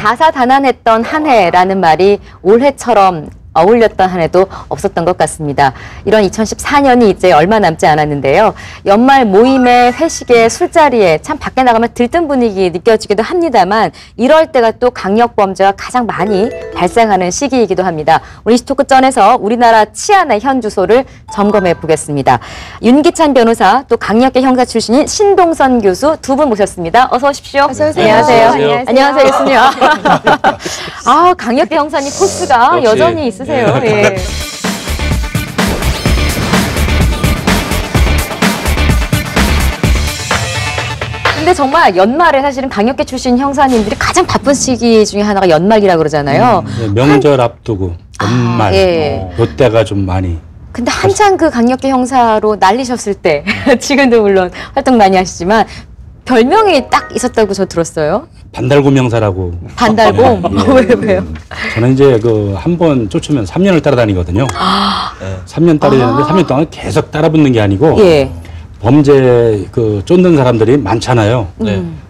다사다난했던 한 해라는 말이 올해처럼 어울렸던 한 해도 없었던 것 같습니다. 이런 2014년이 이제 얼마 남지 않았는데요. 연말 모임에 회식에 술자리에 참 밖에 나가면 들뜬 분위기 느껴지기도 합니다만 이럴 때가 또 강력범죄가 가장 많이 발생하는 시기이기도 합니다. 오늘 이슈토크 전에서 우리나라 치안의 현 주소를 점검해 보겠습니다. 윤기찬 변호사 또 강력계 형사 출신인 신동선 교수 두 분 모셨습니다. 어서 오십시오. 어서 오세요. 안녕하세요. 안녕하세요. 안녕하세요. 교수님. 아, 강력계 형사님 포스가 역시. 여전히 있으세요. 예. 근데 정말 연말에 사실은 강력계 출신 형사님들이 가장 바쁜 시기 중에 하나가 연말이라 그러잖아요. 네, 명절 앞두고 연말 예. 이때가 좀 많이. 근데 한창 그 강력계 형사로 날리셨을 때 지금도 물론 활동 많이 하시지만 별명이 딱 있었다고 저 들었어요. 반달곰 형사라고. 반달곰? 예. 왜요? 저는 이제 그 한 번 쫓으면 3년을 따라다니거든요. 3년 따라다니는데 3년 동안 계속 따라붙는 게 아니고 예. 범죄 그 쫓는 사람들이 많잖아요.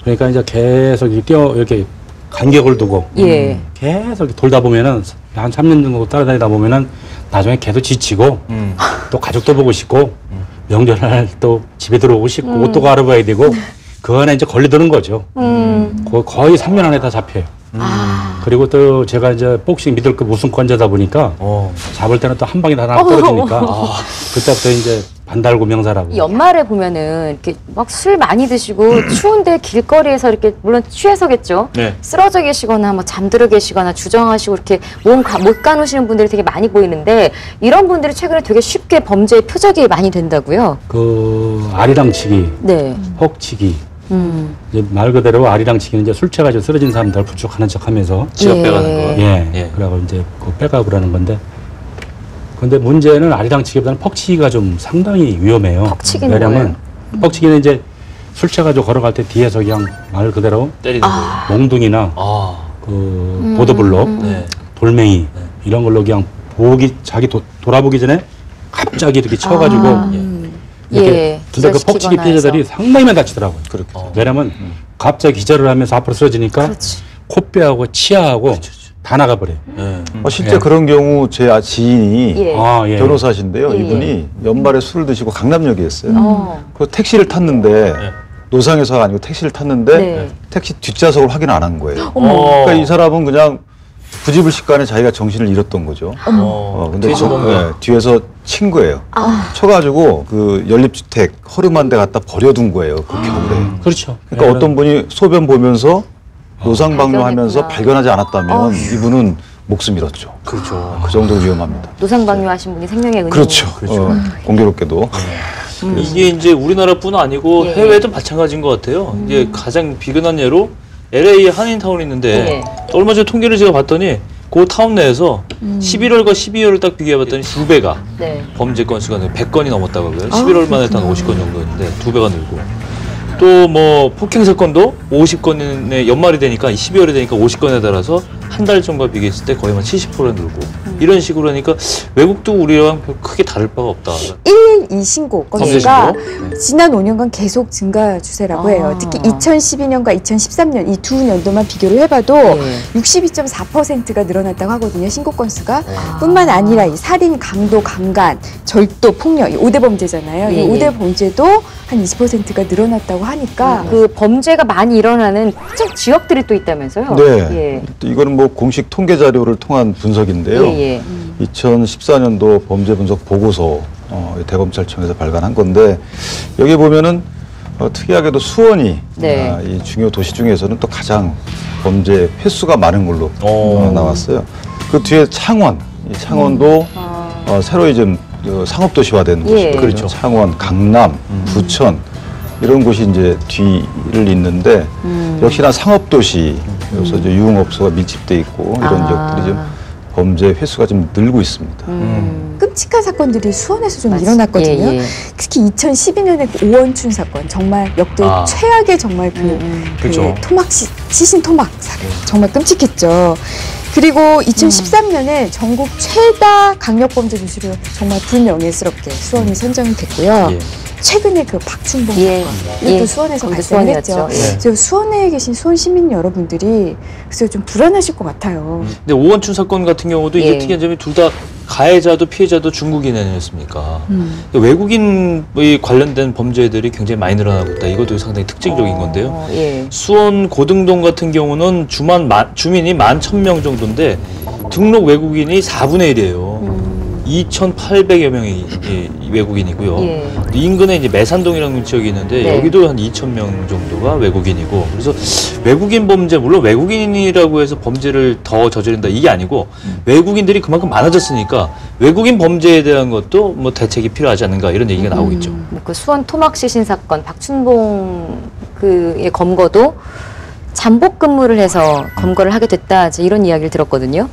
그러니까 이제 계속 이렇게 간격을 두고 예. 계속 이렇게 돌다 보면은 한 3년 정도 따라다니다 보면은 나중에 계속 지치고 또 가족도 보고 싶고 명절날 또 집에 들어오고 싶고 옷도 갈아입어야 되고 그 안에 이제 걸리드는 거죠. 거의 3년 안에 다 잡혀요. 그리고 또 제가 이제 복싱 미들급 우승권자다 보니까 잡을 때는 또 한 방에 다 떨어지니까 그때부터 이제 반달곰 형사라고. 연말에 보면은 이렇게 막 술 많이 드시고 추운데 길거리에서 이렇게 물론 취해서겠죠. 네. 쓰러져 계시거나 뭐 잠들어 계시거나 주정하시고 이렇게 못 가누시는 분들이 되게 많이 보이는데 이런 분들이 최근에 되게 쉽게 범죄의 표적이 많이 된다고요. 그 아리랑치기, 네. 헉치기. 이제 말 그대로 아리랑치기는 이제 술 취해가지고 쓰러진 사람들 부축하는 척하면서 지역 예. 빼가는 거. 예. 그러고 이제 그 빼가고 그러는 건데. 근데 문제는 아리랑치기보다는 퍽치기가 좀 상당히 위험해요. 퍽치기는 왜냐면 퍽치기는 이제 술 취해가지고 걸어갈 때 뒤에서 그냥 말 그대로 때리는 거. 몽둥이나 그 보드블록, 네. 돌멩이 이런 걸로 그냥 자기 돌아보기 전에 갑자기 이렇게 쳐가지고 이렇게. 예. 근데 그 퍽치기 기절시키거나 피해자들이 해서. 상당히 많이 다치더라고요. 그렇게. 왜냐면 갑자기 기절을 하면서 앞으로 쓰러지니까 그렇지. 코뼈하고 치아하고 다 나가버려요. 실제 예. 그런 경우 제 지인이 예. 예. 변호사신데요. 예, 예. 이분이 연말에 술을 드시고 강남역이었어요. 그 택시를 탔는데 노상에서가 아니고 택시를 탔는데 네. 택시 뒷좌석을 확인 안 한 거예요. 어머. 그러니까 이 사람은 그냥 부지불식간에 자기가 정신을 잃었던 거죠. 근데 뒤에서 본 거야. 뒤에서 친 거예요. 쳐가지고 그 연립주택 허름한 데 갖다 버려둔 거예요. 그 겨울에. 그렇죠. 그러니까 어떤 분이 소변 보면서 노상방뇨하면서 발견했구나. 발견하지 않았다면 이분은 목숨 잃었죠. 그렇죠. 그 정도로 위험합니다. 노상방뇨하신 분이 생명의 은인. 그렇죠. 공교롭게도. 이게 이제 우리나라뿐 아니고 예. 해외도 마찬가지인 것 같아요. 이제 가장 비근한 예로 LA 한인타운이 있는데 얼마 전에 통계를 제가 봤더니 그 타운 내에서 11월과 12월을 딱 비교해봤더니 2배가 네. 범죄 건수가 100건이 넘었다고 하고요. 11월만 해도 한 50건 정도였는데 2배가 늘고 또 뭐 폭행 사건도 50건에 연말이 되니까 12월이 되니까 50건에 달아서 한 달 전과 비교했을 때 거의 한 70% 늘고 이런 식으로 하니까 외국도 우리랑 별 크게 다를 바가 없다. 112 신고 건수가 신고? 지난 5년간 계속 증가 추세라고 해요. 특히 2012년과 2013년 이 두 년도만 비교를 해봐도 62.4%가 늘어났다고 하거든요. 신고 건수가. 뿐만 아니라 이 살인, 강도, 강간, 절도, 폭력 이 5대 범죄잖아요. 이 5대 범죄도 한 20%가 늘어났다고 하니까 그 범죄가 많이 일어나는 특정 지역들이 또 있다면서요? 네. 예. 또 이거는 뭐 공식 통계 자료를 통한 분석인데요. 예. 2014년도 범죄 분석 보고서 대검찰청에서 발간한 건데 여기 보면은 특이하게도 수원이 네. 이 중요 도시 중에서는 또 가장 범죄 횟수가 많은 걸로 나왔어요. 그 뒤에 창원, 이 창원도 새로 좀 상업도시화된 곳이거든요. 그렇죠. 창원, 강남, 부천 이런 곳이 이제 뒤를 잇는데 역시나 상업도시 여기서 이제 유흥업소가 밀집돼 있고 이런 지역들이 좀 범죄 횟수가 좀 늘고 있습니다. 끔찍한 사건들이 수원에서 좀 맞습니다. 일어났거든요. 예, 예. 특히 2012년에 그 오원춘 사건 정말 역대 최악의 정말 그렇죠. 토막 시신 토막 사건 정말 끔찍했죠. 그리고 2013년에 전국 최다 강력범죄 누수로 정말 불명예스럽게 수원이 선정이 됐고요. 최근에 그 박춘봉 예. 사건 예. 이것도 수원에서 거기도 발생했죠. 수원이었죠. 예. 저 수원에 계신 수원 시민 여러분들이 글쎄요 좀 불안하실 것 같아요. 근데 오원춘 사건 같은 경우도 이제 예. 특이한 점이 둘 다 가해자도 피해자도 중국인 아니었습니까? 외국인의 관련된 범죄들이 굉장히 많이 늘어나고 있다. 이것도 상당히 특징적인 건데요. 예. 수원 고등동 같은 경우는 주민이 11,000명 정도인데 등록 외국인이 4분의 1이에요. 2,800여 명이 외국인이고요. 예. 인근에 이제 매산동이라는 지역이 있는데 네. 여기도 한 2,000명 정도가 외국인이고, 그래서 외국인 범죄, 물론 외국인이라고 해서 범죄를 더 저지른다 이게 아니고 외국인들이 그만큼 많아졌으니까 외국인 범죄에 대한 것도 뭐 대책이 필요하지 않는가 이런 얘기가 나오고 있죠. 그 수원 토막 시신 사건 박춘봉 그의 검거도 잠복 근무를 해서 검거를 하게 됐다 이런 이야기를 들었거든요.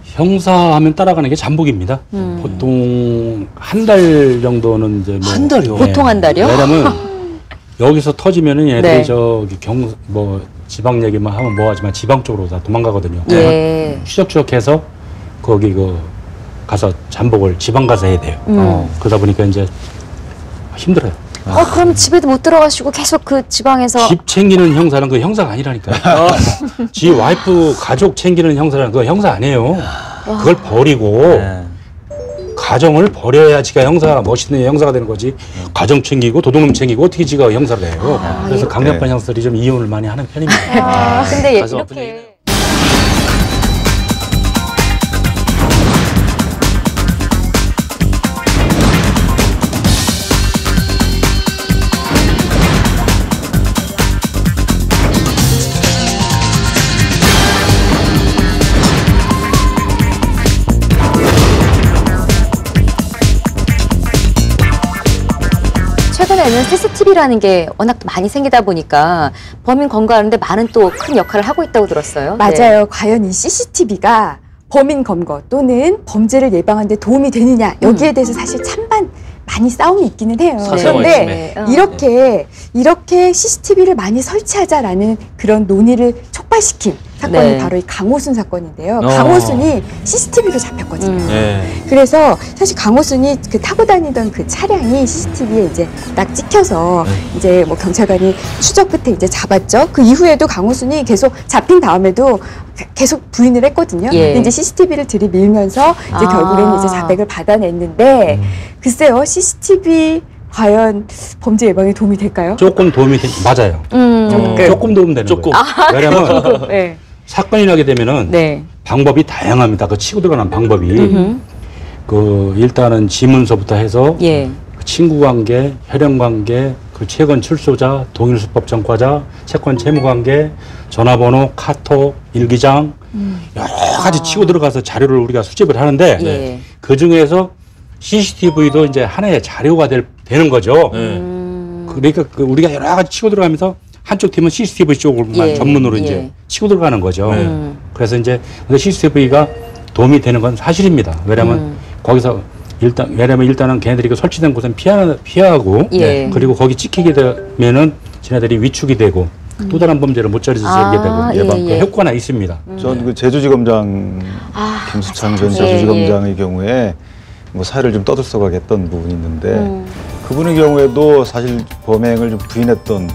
형사하면 따라가는 게 잠복입니다. 보통 한 달 정도는 이제 뭐 한 달이요? 보통 한 달이요? 왜냐면 여기서 터지면은 얘들이 네. 저기 뭐 지방 얘기만 하면 뭐하지만 지방 쪽으로 다 도망가거든요. 예. 추적추적해서 거기 가서 잠복을 지방 가서 해야 돼요. 그러다 보니까 이제 힘들어요. 그럼 집에도 못 들어가시고 계속 그 지방에서 집 챙기는 형사는 그 형사가 아니라니까요. 지 와이프 가족 챙기는 형사는 그거 형사 아니에요. 그걸 버리고 네. 가정을 버려야 지가 형사 멋있는 형사가 되는 거지. 가정 챙기고 도둑놈 챙기고 어떻게 지가 형사가 돼요. 그래서 강력한 형사들이 좀 이혼을 많이 하는 편입니다. 근데 가슴 아픈 이렇게 얘기네요. 최근에는 CCTV라는 게 워낙 많이 생기다 보니까 범인 검거하는데 많은 또 큰 역할을 하고 있다고 들었어요. 맞아요. 네. 과연 이 CCTV가 범인 검거 또는 범죄를 예방하는 데 도움이 되느냐 여기에 대해서 사실 찬반 많이 싸움이 있기는 해요. 사생활 그런데 침해. 이렇게 CCTV를 많이 설치하자라는 그런 논의를 촉발시킨 사건이 네. 바로 이 강호순 사건인데요. 강호순이 CCTV로 잡혔거든요. 네. 그래서 사실 강호순이 그 타고 다니던 그 차량이 CCTV에 이제 딱 찍혀서 이제 뭐 경찰관이 추적 끝에 이제 잡았죠. 그 이후에도 강호순이 계속 잡힌 다음에도 계속 부인을 했거든요. 예. 근데 이제 CCTV를 들이밀면서 이제 결국에는 이제 자백을 받아냈는데 글쎄요, CCTV 과연 범죄 예방에 도움이 될까요? 조금 도움이 맞아요. 조금 도움 되는 조금. 거예요. 왜냐면 네. 사건이 나게 되면은 네. 방법이 다양합니다. 그 치고 들어가는 방법이 일단은 지문서부터 해서 예. 그 친구 관계, 혈연 관계, 그 최근 출소자, 동일 수법 전과자, 채권 채무 관계, 전화번호, 카톡, 일기장 여러 가지 치고 들어가서 자료를 우리가 수집을 하는데 예. 그 중에서 CCTV도 이제 하나의 자료가 되는 거죠. 그러니까 우리가 여러 가지 치고 들어가면서 한쪽 팀은 CCTV 쪽으로만 예. 전문으로 예. 이제 치고 들어가는 거죠. 그래서 이제 CCTV가 도움이 되는 건 사실입니다. 왜냐하면 거기서 일단은 걔네들이 그 설치된 곳은 피하고 예. 그리고 거기 찍히게 되면은 지네들이 위축이 되고 또 다른 범죄를 못 저지르게 되고 예, 예. 그 효과가 있습니다. 전 그 제주지검장 김수창 전 예, 제주지검장의 경우에 뭐 사회를 좀 떠들썩하게 했던 부분이 있는데 그분의 경우에도 사실 범행을 좀 부인했던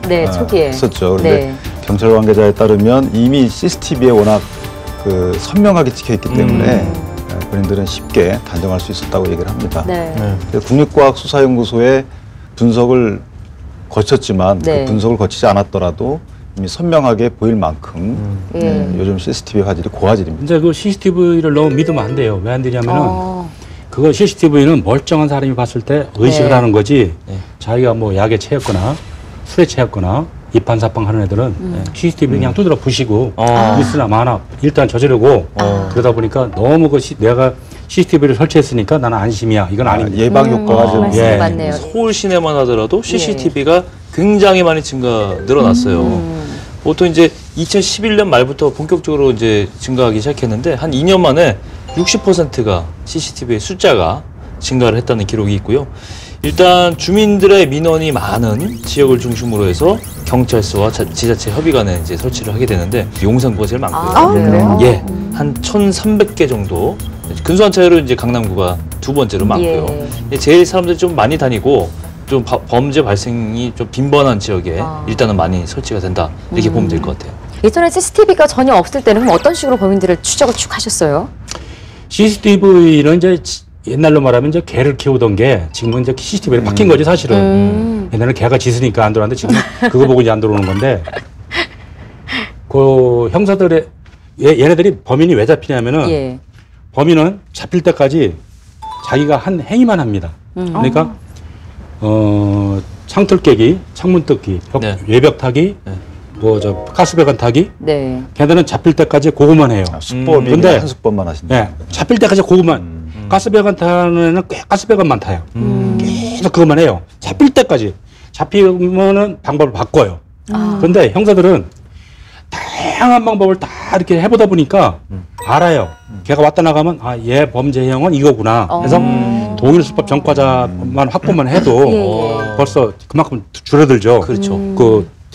네, 초기에. 했었죠. 그런데 네. 경찰 관계자에 따르면 이미 CCTV에 워낙 그 선명하게 찍혀 있기 때문에 본인들은 쉽게 단정할 수 있었다고 얘기를 합니다. 네. 국립과학수사연구소의 분석을 거쳤지만 네. 그 분석을 거치지 않았더라도 이미 선명하게 보일 만큼 요즘 CCTV 화질이 고화질입니다. 근데 그 CCTV를 너무 믿으면 안 돼요. 왜 안 되냐면은 그거 CCTV는 멀쩡한 사람이 봤을 때 의식을 네. 하는 거지. 네. 자기가 뭐 약에 채였거나 술에 채였거나 이판사빵 하는 애들은 CCTV 그냥 두드려 부시고 있으나 마나 일단 저지르고 그러다 보니까 너무 내가 CCTV를 설치했으니까 나는 안심이야. 이건 아닙니다. 예방 효과가 좀 말씀이 예. 맞네요. 서울 시내만 하더라도 CCTV가 굉장히 많이 늘어났어요. 보통 이제 2011년 말부터 본격적으로 이제 증가하기 시작했는데 한 2년 만에 60%가 CCTV의 숫자가 증가를 했다는 기록이 있고요. 일단 주민들의 민원이 많은 지역을 중심으로 해서 경찰서와 지자체 협의관에 이제 설치를 하게 되는데 용산구가 제일 많고요. 그래요? 예, 한 1,300개 정도. 근소한 차이로 이제 강남구가 두 번째로 많고요. 예. 제일 사람들이 좀 많이 다니고 좀 범죄 발생이 좀 빈번한 지역에 일단은 많이 설치가 된다. 이렇게 보면 될 것 같아요. 예전에 CCTV가 전혀 없을 때는 그럼 어떤 식으로 범인들을 추적을 쭉 하셨어요? CCTV는 이제 옛날로 말하면 이제 개를 키우던 게 지금은 이제 CCTV로 바뀐 거지 사실은. 옛날에는 개가 짖으니까 안 들어왔는데 지금 그거 보고 이제 안 들어오는 건데 그 형사들의 얘네들이 범인이 왜 잡히냐면은 예. 범인은 잡힐 때까지 자기가 한 행위만 합니다. 그러니까 창틀 깨기, 창문 뜯기, 네. 외벽 타기, 네. 뭐 저 가스배관 타기. 네. 걔네들은 잡힐 때까지 그거만 해요. 수법이 근데 그냥 한 수법만 하신다. 예, 잡힐 때까지 그거만. 가스배관 타는 애는 꽤 가스배관만 타요. 계속 그것만 해요. 잡힐 때까지. 잡히면은 방법을 바꿔요. 근데 형사들은 다양한 방법을 다 이렇게 해보다 보니까 알아요. 걔가 왔다 나가면 아, 얘 범죄형은 이거구나. 그래서 동일수법 전과자만 확보만 해도 예. 벌써 그만큼 줄어들죠. 그렇죠.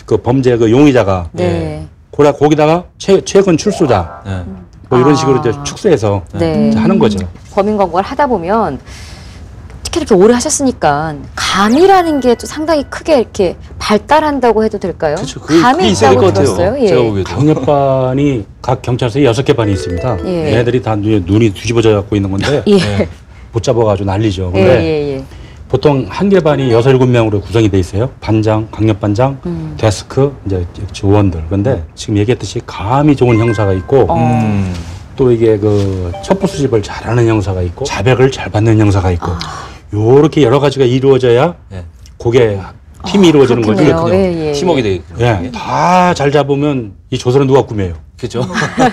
그 범죄 그 용의자가 네. 거기다가 최근 출소자 네. 뭐 이런 식으로 이제 축소해서 네. 이제 하는 거죠. 범인 검거를 하다 보면 특히 이렇게 오래 하셨으니까 감이라는 게 또 상당히 크게 이렇게 발달한다고 해도 될까요? 그렇죠. 그게 감이 있어야 될 있다고 것 같아요. 들었어요. 예. 제가 보기에도. 강력반이 각 경찰서에 6개 반이 있습니다. 예. 얘네들이 다 눈이 뒤집어져 갖고 있는 건데 예. 네. 못 잡아가지고 난리죠. 예, 근데 예, 예. 보통 한 개 반이 6, 7명으로 구성이 돼 있어요. 반장, 강력반장, 데스크, 이제 조원들. 근데 지금 얘기했듯이 감이 좋은 형사가 있고 또 이게 그 첩보 수집을 잘하는 형사가 있고 자백을 잘 받는 형사가 있고 요렇게 여러 가지가 이루어져야 네. 그게 팀이 이루어지는 거지. 그렇군요. 예, 예, 팀워크 예. 되겠군요. 예, 다 잘 잡으면 이 조선은 누가 꾸며요? 그렇죠.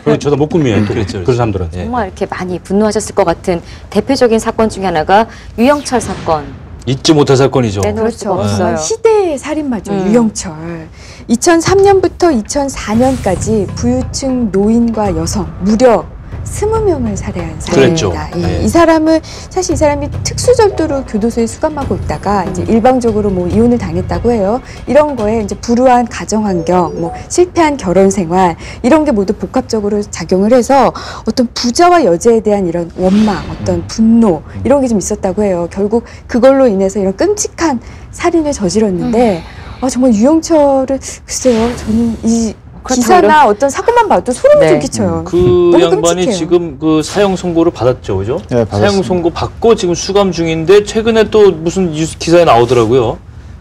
그럼 저도 못 꾸며요. 또 그렇죠, 그런 사람들은. 예. 정말 이렇게 많이 분노하셨을 것 같은 대표적인 사건 중에 하나가 유영철 사건. 잊지 못할 사건이죠. 빼놓을 수가 그렇죠. 없어요. 시대의 살인마죠. 유영철. 2003년부터 2004년까지 부유층 노인과 여성 무려 20명을 살해한 그랬죠. 사람입니다. 예. 네. 이 사람은 사실 이 사람이 특수절도로 교도소에 수감하고 있다가 이제 일방적으로 뭐 이혼을 당했다고 해요. 이런 거에 이제 불우한 가정 환경, 뭐 실패한 결혼 생활 이런 게 모두 복합적으로 작용을 해서 어떤 부자와 여자에 대한 이런 원망, 어떤 분노 이런 게 좀 있었다고 해요. 결국 그걸로 인해서 이런 끔찍한 살인을 저질렀는데 정말 유영철을 글쎄요. 저는 이 기사나 어떤 사건만 봐도 소름이 네. 좀 끼쳐요. 그 너무 양반이 끔찍해요. 지금 그 사형 선고를 받았죠, 그죠? 네, 받았습니다. 사형 선고 받고 지금 수감 중인데 최근에 또 무슨 뉴스 기사에 나오더라고요.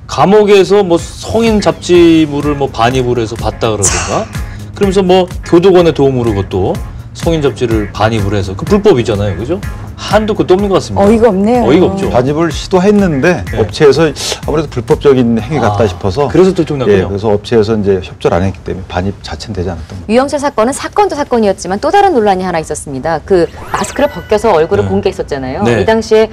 감옥에서 뭐 성인 잡지물을 뭐 반입을 해서 봤다 그러던가. 그러면서 뭐 교도관의 도움으로 그것도 성인 잡지를 반입을 해서 그 불법이잖아요, 그죠? 한도 끝도 없는 것 같습니다. 어이가 없네요. 어이가 없죠. 반입을 시도했는데 네. 업체에서 아무래도 불법적인 행위 같다 싶어서 그래서 들통났군요. 예, 그래서 업체에서 이제 협조를 안 했기 때문에 반입 자체는 되지 않았던 거예요. 유영철 사건은 사건도 사건이었지만 또 다른 논란이 하나 있었습니다. 그 마스크를 벗겨서 얼굴을 네. 공개했었잖아요. 네. 이 당시에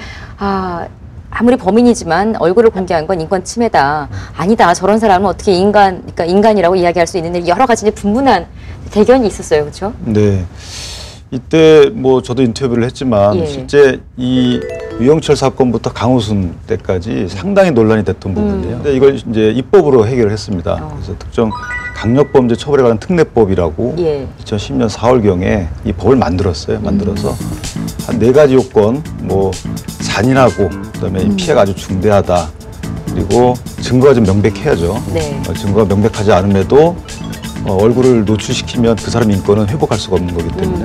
아무리 범인이지만 얼굴을 공개한 건 인권 침해다. 아니다. 저런 사람은 어떻게 그러니까 인간이라고 이야기할 수 있는데 여러 가지 이제 분분한 대견이 있었어요. 그렇죠? 네. 이때 뭐 저도 인터뷰를 했지만 예. 실제 이 유영철 사건부터 강우순 때까지 상당히 논란이 됐던 부분이에요. 근데 이걸 이제 입법으로 해결을 했습니다. 그래서 특정 강력범죄 처벌에 관한 특례법이라고 예. 2010년 4월경에 이 법을 만들었어요. 만들어서 한 4가지 요건, 뭐 잔인하고 그다음에 이 피해가 아주 중대하다. 그리고 증거가 좀 명백해야죠. 네. 증거가 명백하지 않음에도 얼굴을 노출시키면 그 사람 인권은 회복할 수가 없는 거기 때문에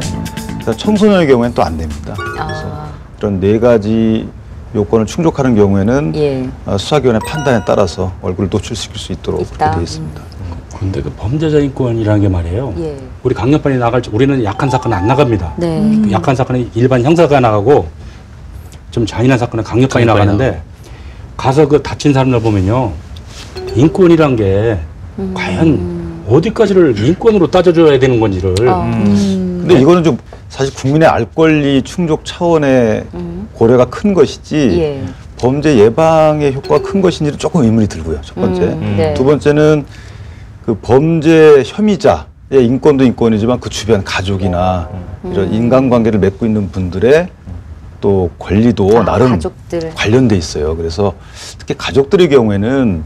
청소년의 경우에는 또 안 됩니다. 그래서 이런 4가지 요건을 충족하는 경우에는 예. 수사기관의 판단에 따라서 얼굴을 노출시킬 수 있도록 있다. 그렇게 되어 있습니다. 근데 그 범죄자 인권이라는 게 말이에요. 예. 우리 강력반이 나갈 때 우리는 약한 사건은 안 나갑니다. 네. 그 약한 사건은 일반 형사가 나가고 좀 잔인한 사건은 강력반이 나가는데 가서 그 다친 사람들 보면요. 인권이란 게 과연 어디까지를 인권으로 따져줘야 되는 건지를 근데 이거는 좀 사실 국민의 알 권리 충족 차원의 고려가 큰 것이지 예. 범죄 예방의 효과가 큰 것인지는 조금 의문이 들고요. 첫 번째. 네. 두 번째는 그 범죄 혐의자의 인권도 인권이지만 그 주변 가족이나 이런 인간관계를 맺고 있는 분들의 또 권리도 나름 가족들. 관련돼 있어요. 그래서 특히 가족들의 경우에는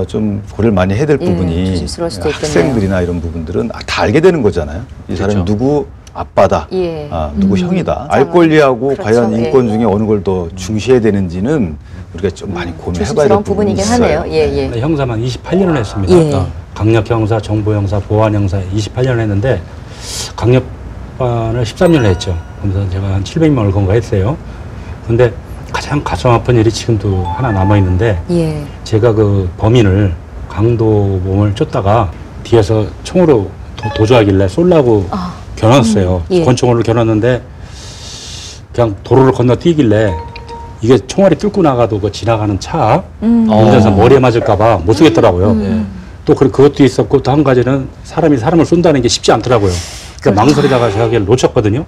좀 고려를 많이 해야 될 예, 부분이 조심스러울 수도 있겠네요. 학생들이나 이런 부분들은 다 알게 되는 거잖아요. 이 사람이 그렇죠. 누구 아빠다, 예. 누구 형이다. 알 권리하고 그렇죠. 과연 예. 인권 중에 어느 걸 더 중시해야 되는지는 우리가 좀 많이 고민해봐야 될 조심스러운 부분이 부분이긴 있어요. 하네요. 예, 예. 형사만 28년을 했습니다. 예. 강력 형사, 정보 형사, 보안 형사 28년 했는데 강력반을 13년을 했죠. 그래서 제가 한 700명을 검거했어요. 근데 가장 가슴 아픈 일이 지금도 하나 남아 있는데 예. 제가 그 범인을 강도범을 쫓다가 뒤에서 총으로 도주하길래 쏠라고 겨눴어요. 예. 권총으로 겨눴는데 그냥 도로를 건너뛰길래 이게 총알이 뚫고 나가도 그 지나가는 차 운전사 머리에 맞을까봐 못 쓰겠더라고요. 또 그것도 있었고 또 한 가지는 사람이 사람을 쏜다는 게 쉽지 않더라고요. 그러니까 망설이다가 제가 그걸 놓쳤거든요.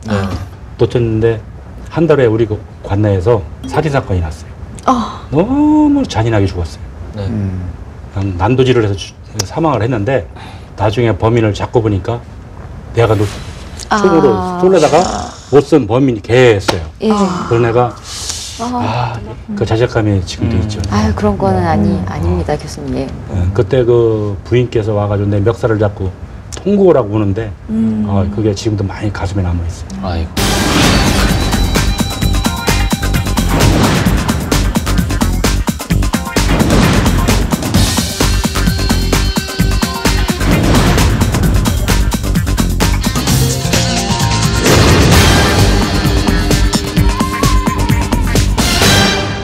놓쳤는데 한 달에 우리 그 관내에서 살인 사건이 났어요. 너무 잔인하게 죽었어요. 네. 그냥 난도질을 해서 사망을 했는데 나중에 범인을 잡고 보니까 내가 총으로 쏠려다가 못 쏜 범인이 걔였어요. 예. 그런 애가 그 자책감이 지금도 있죠. 아유, 그런 거는 아닙니다, 교수님. 예. 그때 그 부인께서 와가지고 내 멱살을 잡고 통고라고 부르는데 그게 지금도 많이 가슴에 남아 있어요. 아이고.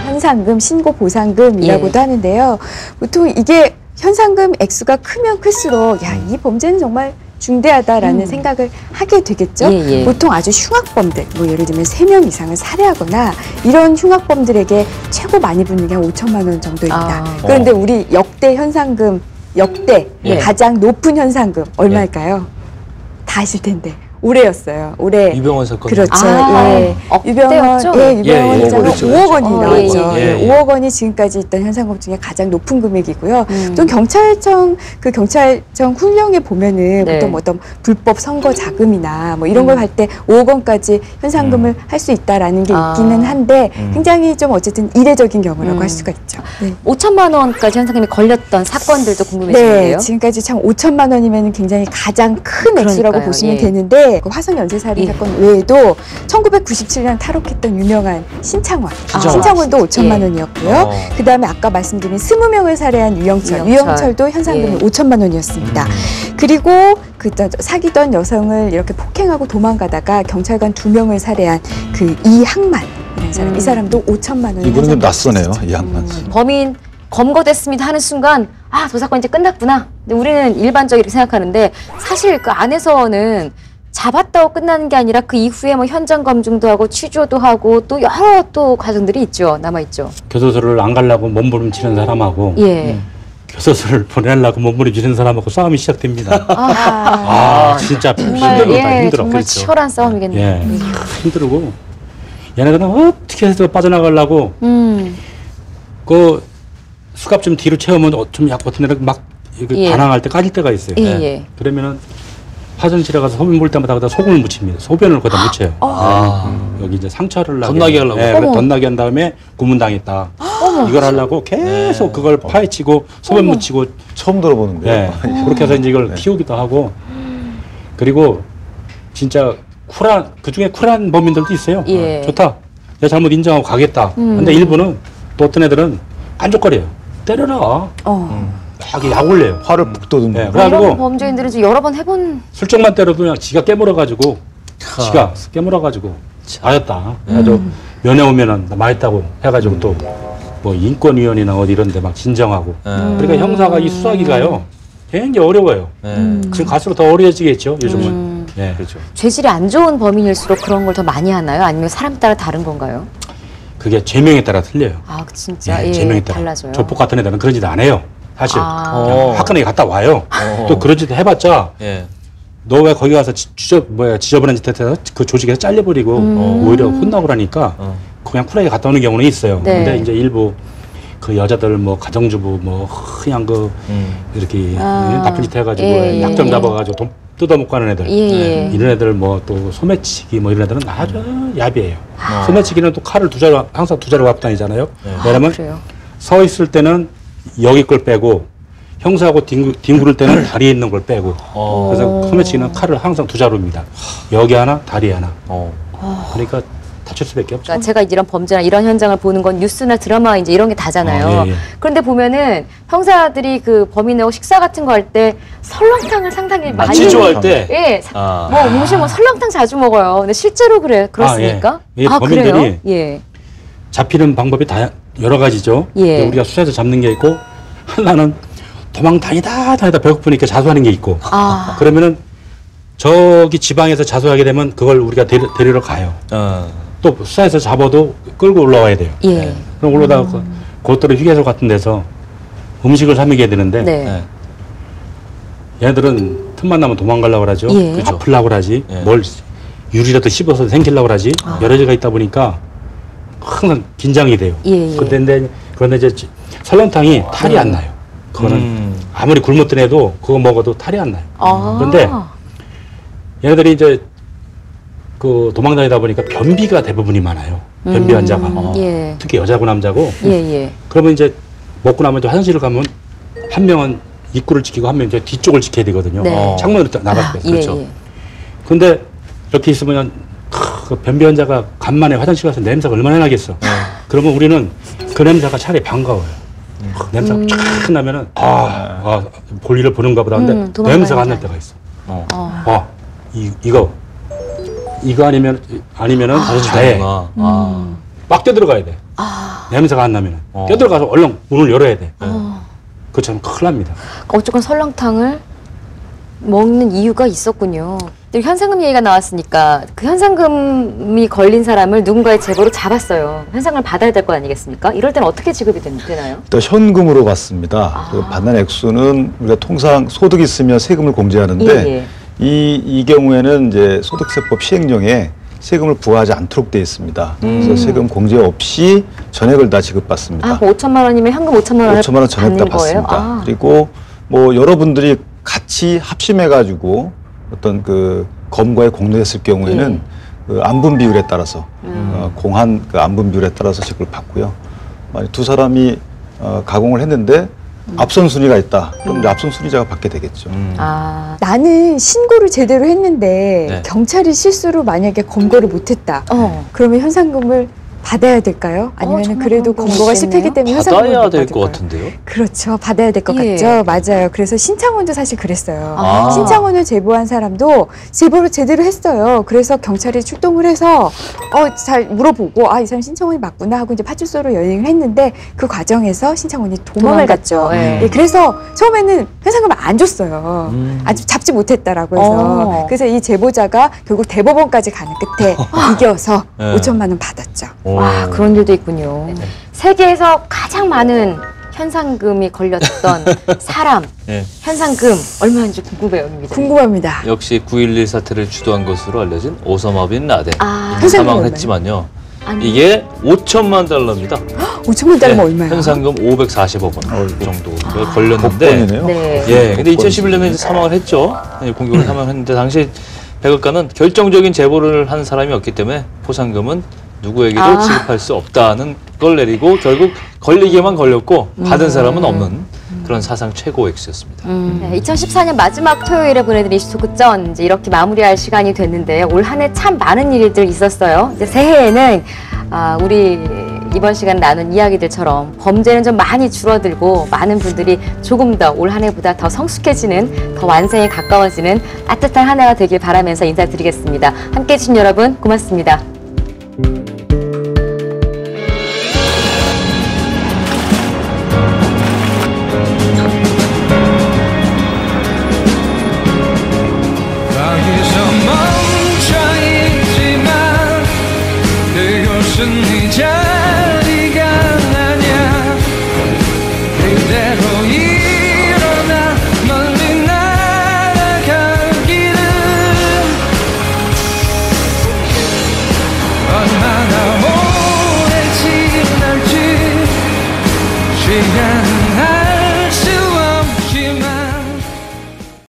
현상금, 신고 보상금이라고도 예. 하는데요. 보통 이게 현상금 액수가 크면 클수록 야, 이 범죄는 정말 중대하다라는 생각을 하게 되겠죠. 예, 예. 보통 아주 흉악범들, 뭐 예를 들면 3명 이상을 살해하거나 이런 흉악범들에게 최고 많이 붙는 게 한 5천만 원 정도입니다. 그런데 우리 역대 현상금, 예. 가장 높은 현상금 얼마일까요? 다 아실 텐데. 올해였어요. 올해. 유병원 사건. 그렇죠. 예. 유병원, 유병원이자가 그렇죠. 5억 원이 나왔죠. 예, 예. 5억 원이 지금까지 있던 현상금 중에 가장 높은 금액이고요. 또 경찰청 훈령에 보면은 네. 보통 어떤 불법 선거 자금이나 뭐 이런 걸 할 때 5억 원까지 현상금을 할 수 있다라는 게 있기는 한데 굉장히 좀 어쨌든 이례적인 경우라고 할 수가 있죠. 네. 5천만 원까지 현상금이 걸렸던 사건들도 궁금해지는데요. 네, 지금까지 참 5천만 원이면 굉장히 가장 큰 액수라고 그러니까요, 보시면 예. 되는데 그 화성 연쇄살인 예. 사건 외에도 1997년 탈옥했던 유명한 신창원, 신창원. 신창원도 5천만 예. 원이었고요. 그 다음에 아까 말씀드린 20명을 살해한 유영철, 유영철도 현상금이 예. 5천만 원이었습니다. 그리고 그 사귀던 여성을 이렇게 폭행하고 도망가다가 경찰관 2명을 살해한 그 이항만이라는 사람, 이 사람도 5천만 원. 이분은 좀 낯서네요, 이 양반 씨. 범인 검거됐습니다 하는 순간 저 사건 이제 끝났구나. 근데 우리는 일반적으로 이렇게 생각하는데 사실 그 안에서는 잡았다고 끝나는 게 아니라 그 이후에 뭐 현장 검증도 하고 취조도 하고 또 여러 또 과정들이 있죠. 남아있죠. 교도소를 안 가려고 몸부림치는 사람하고 예. 교도소를 보내려고 몸부림치는 사람하고 싸움이 시작됩니다. 진짜 정말 힘들다. 힘들어. 정말 치열한 싸움이겠네요. 예, 힘들고 얘네들은 어떻게 해서 빠져나가려고 그 수갑 좀 뒤로 채우면 좀 약 같은 애를 막 예. 반항할 때 까질 때가 있어요. 예, 예. 그러면은 화장실에 가서 소변 볼 때마다 거기다 소금을 묻힙니다. 소변을 거기다 묻혀요. 여기 이제 상처를 나게. 덧나게 하려고? 네, 덧나게 한 다음에 구문당했다. 이걸 하려고 계속 그걸 파헤치고 소변 묻히고 처음 들어보는데. 네, 그렇게 해서 이제 이걸 키우기도 하고 그리고 진짜 쿨한 그중에 쿨한 범인들도 있어요. 예. 좋다. 내가 잘못 인정하고 가겠다. 근데 일부는 또 어떤 애들은 깐족거려요. 때려라. 막 약 올려요. 화를 북돋은 네, 거. 이런 그래가지고 범죄인들은 좀 여러 번 해본 술정만 때려도 그냥 지가 깨물어가지고 지가 깨물어가지고 맞았다. 그래가지고 면회 오면은 나 맞았다고 해가지고 또 뭐 인권위원회나 어디 이런 데 막 진정하고 그러니까 형사가 이 수사기가요 굉장히 어려워요. 지금 갈수록 더 어려워지겠죠 요즘은. 네. 그렇죠. 죄질이 안 좋은 범인일수록 그런 걸 더 많이 하나요? 아니면 사람 따라 다른 건가요? 그게 죄명에 따라 틀려요. 진짜 예, 죄명에 따라. 달라져요. 조폭 같은 애들은 그런 짓 안 해요. 사실 그냥 어. 화끈하게 갔다 와요. 또 그런 짓 해봤자 예. 너 왜 거기 가서 지저분한 짓 해서 그 조직에서 잘려버리고 오히려 혼나고 그러니까 그냥 쿨하게 갔다 오는 경우는 있어요. 네. 근데 이제 일부 그 여자들 뭐 가정주부 뭐 그냥 그 이렇게 나쁜 짓 해가지고 예, 약점 예. 잡아가지고 돈 뜯어먹고 하는 애들 예. 이런 애들 뭐 또 소매치기 뭐 이런 애들은 아주 야비해요. 소매치기는 또 칼을 항상 두 자루 갖고 다니잖아요. 왜냐면 그래요? 서 있을 때는 여기 걸 빼고 형사하고 뒹구를 때는 다리에 있는 걸 빼고 그래서 소매치기는 칼을 항상 두 자루입니다. 여기 하나 다리에 하나. 그러니까 다칠 수밖에 없죠. 그러니까 제가 이런 범죄나 이런 현장을 보는 건 뉴스나 드라마 이제 이런 게 다잖아요. 예, 예. 그런데 보면은 형사들이 그 범인하고 식사 같은 거 할 때 설렁탕을 상당히 많이 지조할 때. 예, 아. 뭐 음식 뭐 설렁탕 자주 먹어요. 근데 실제로 그렇습니까? 예. 이 범인들이 그래요? 예. 잡히는 방법이 다 여러 가지죠. 예. 우리가 수사에서 잡는 게 있고 하나는 도망 다니다 배고프니까 자수하는 게 있고. 아. 그러면은 저기 지방에서 자수하게 되면 그걸 우리가 데리러 가요. 또 수사에서 잡아도 끌고 올라와야 돼요. 예. 그럼 올라다가 곧더러 휴게소 같은 데서 음식을 사 먹여야 되는데 네. 네. 얘네들은 틈만 나면 도망가려고 그러죠. 예. 그죠. 아플라고 그러지. 예. 뭘 유리라도 씹어서 생기려고 그러지. 여러 가지가 있다 보니까 항상 긴장이 돼요. 예, 예. 그런데 이제 설렁탕이 탈이 안 나요. 그거는 아무리 굶었던 애도 그거 먹어도 탈이 안 나요. 아. 그런데 얘네들이 이제 그 도망다니다 보니까 변비가 대부분이 많아요. 변비 환자가. 예. 특히 여자고 남자고. 예, 예. 그러면 이제 먹고 나면 이제 화장실을 가면 한 명은 입구를 지키고 한 명은 이제 뒤쪽을 지켜야 되거든요. 네. 창문으로 나갈 때. 예, 그렇죠. 예. 근데 이렇게 있으면 그 변비 환자가 간만에 화장실 가서 냄새가 얼마나 나겠어. 그러면 우리는 그 냄새가 차라리 반가워요. 냄새가 쫙 나면은 볼일을 보는가 보다 하는데 도망가야 냄새가 안 날 돼. 때가 있어. 이거 아니면은 화장실 돼. 막 뛰어들어가야 돼. 냄새가 안 나면은 뛰어들어가서 얼른 문을 열어야 돼. 그렇잖아요. 큰일 납니다. 어쨌건 설렁탕을 먹는 이유가 있었군요. 근데 현상금 얘기가 나왔으니까 그 현상금이 걸린 사람을 누군가의 제보로 잡았어요. 현상금을 받아야 될 거 아니겠습니까? 이럴 때는 어떻게 지급이 되나요? 일단 현금으로 받습니다. 그 받는 액수는 우리가 통상 소득이 있으면 세금을 공제하는데 예, 예. 이 경우에는 이제 소득세법 시행령에 세금을 부과하지 않도록 되어 있습니다. 그래서 세금 공제 없이 전액을 다 지급받습니다. 5천만 원이면 현금 5천만 원을 5천만 원 전액 다 받는 거예요? 받습니다. 그리고 뭐 여러분들이 같이 합심해가지고 어떤 그 검거에 공로했을 경우에는 그 안분 비율에 따라서 공한 그 안분 비율에 따라서 지급을 받고요. 만약 두 사람이 가공을 했는데 앞선 순위가 있다. 그럼 이제 앞선 순위자가 받게 되겠죠. 나는 신고를 제대로 했는데 네. 경찰이 실수로 만약에 검거를 못했다. 그러면 현상금을 받아야 될까요? 아니면 정말 그래도 그런 검거가 거 실패했기 때문에 현상금을 받아야 못 될 받을까요? 것 같은데요? 그렇죠. 받아야 될 것 예. 같죠. 맞아요. 그래서 신창원도 사실 그랬어요. 아. 신창원을 제보한 사람도 제보를 제대로 했어요. 그래서 경찰이 출동을 해서 잘 물어보고 이 사람 신창원이 맞구나 하고 이제 파출소로 여행을 했는데 그 과정에서 신창원이 도망을 갔죠. 예. 예, 그래서 처음에는 현상금을 안 줬어요. 아직 잡지 못했다라고 해서. 그래서 이 제보자가 결국 대법원까지 가는 끝에 이겨서 네. 5천만 원 받았죠. 와, 그런 일도 있군요. 세계에서 가장 많은 현상금이 걸렸던 사람, 네. 현상금 얼마인지 궁금해요. 궁금합니다. 역시 9.11 사태를 주도한 것으로 알려진 오사마 빈 라덴 현상금 사망을 했지만요. 이게 5천만 달러입니다. 5천만 달러면 네, 얼마예요? 현상금 540억 원 정도가 걸렸는데 복권이네요. 네. 예, 근데 2011년에 이제 사망을 했죠. 공격을 사망을 했는데 당시 백악관은 결정적인 제보를 한 사람이 없기 때문에 포상금은 누구에게도 지급할 수 없다는 걸 내리고 결국 걸리게만 걸렸고 받은 사람은 없는 그런 사상 최고 액수였습니다. 네, 2014년 마지막 토요일에 보내드린 이슈토크전 이제 이렇게 마무리할 시간이 됐는데요. 올 한 해 참 많은 일들 있었어요. 이제 새해에는 우리 이번 시간 나눈 이야기들처럼 범죄는 좀 많이 줄어들고 많은 분들이 조금 더 올 한 해보다 더 성숙해지는, 더 완성에 가까워지는 따뜻한 한 해가 되길 바라면서 인사드리겠습니다. 함께해 주신 여러분 고맙습니다.